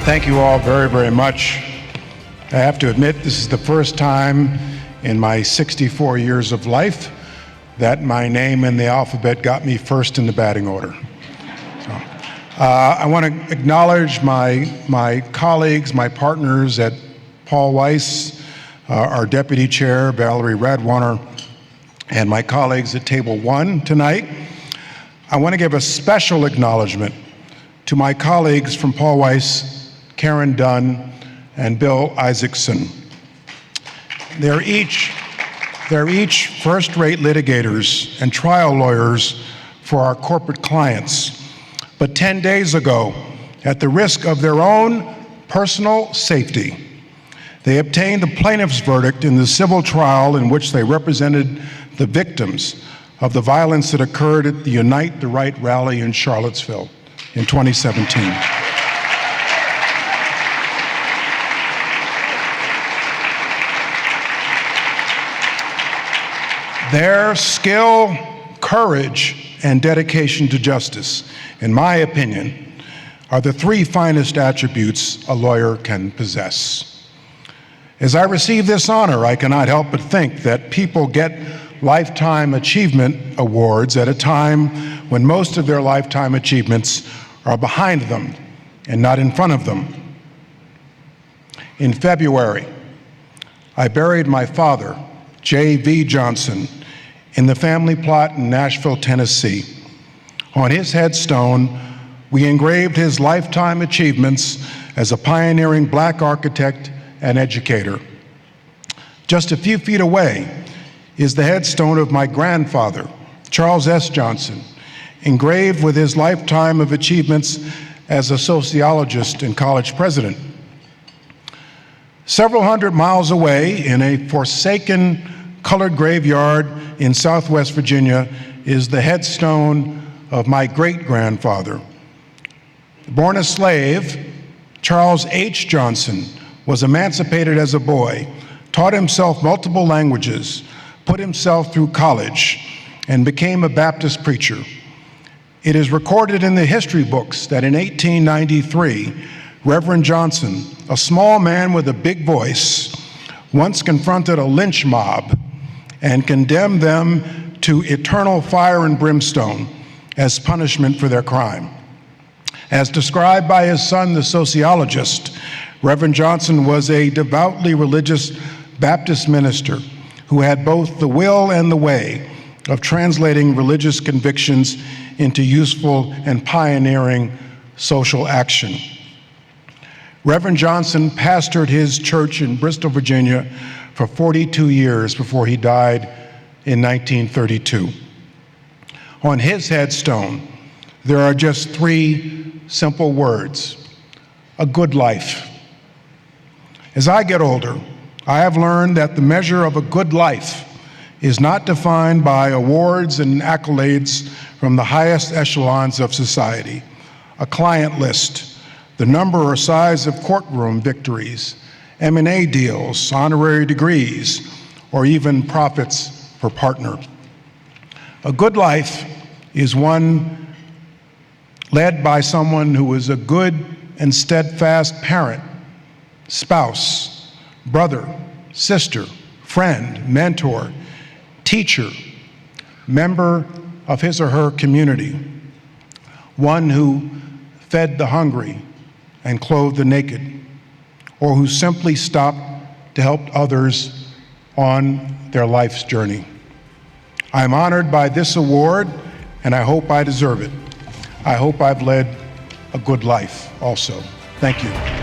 Thank you all very, very much. I have to admit, this is the first time in my 64 years of life that my name in the alphabet got me first in the batting order. I want to acknowledge my colleagues, my partners at Paul Weiss, our deputy chair, Valerie Radwaner, and my colleagues at Table 1 tonight. I want to give a special acknowledgement to my colleagues from Paul Weiss, Karen Dunn, and Bill Isaacson. They're each first-rate litigators and trial lawyers for our corporate clients. But 10 days ago, at the risk of their own personal safety, they obtained the plaintiff's verdict in the civil trial in which they represented the victims of the violence that occurred at the Unite the Right rally in Charlottesville in 2017. Their skill, courage, and dedication to justice, in my opinion, are the three finest attributes a lawyer can possess. As I receive this honor, I cannot help but think that people get Lifetime Achievement Awards at a time when most of their lifetime achievements are behind them and not in front of them. In February, I buried my father, Jeh Johnson, in the family plot in Nashville, Tennessee. On his headstone, we engraved his lifetime achievements as a pioneering Black architect and educator. Just a few feet away is the headstone of my grandfather, Charles S. Johnson, engraved with his lifetime of achievements as a sociologist and college president. Several hundred miles away, in a forsaken colored graveyard in Southwest Virginia, is the headstone of my great-grandfather. Born a slave, Charles H. Johnson was emancipated as a boy, taught himself multiple languages, put himself through college, and became a Baptist preacher. It is recorded in the history books that in 1893, Reverend Johnson, a small man with a big voice, once confronted a lynch mob and condemned them to eternal fire and brimstone as punishment for their crime. As described by his son, the sociologist, Reverend Johnson was a devoutly religious Baptist minister who had both the will and the way of translating religious convictions into useful and pioneering social action. Reverend Johnson pastored his church in Bristol, Virginia for 42 years before he died in 1932. On his headstone, there are just three simple words: a good life. As I get older, I have learned that the measure of a good life is not defined by awards and accolades from the highest echelons of society, a client list, the number or size of courtroom victories, M&A deals, honorary degrees, or even profits per partner. A good life is one led by someone who is a good and steadfast parent, spouse, brother, sister, friend, mentor, teacher, member of his or her community, one who fed the hungry and clothed the naked, or who simply stopped to help others on their life's journey. I'm honored by this award, and I hope I deserve it. I hope I've led a good life also. Thank you.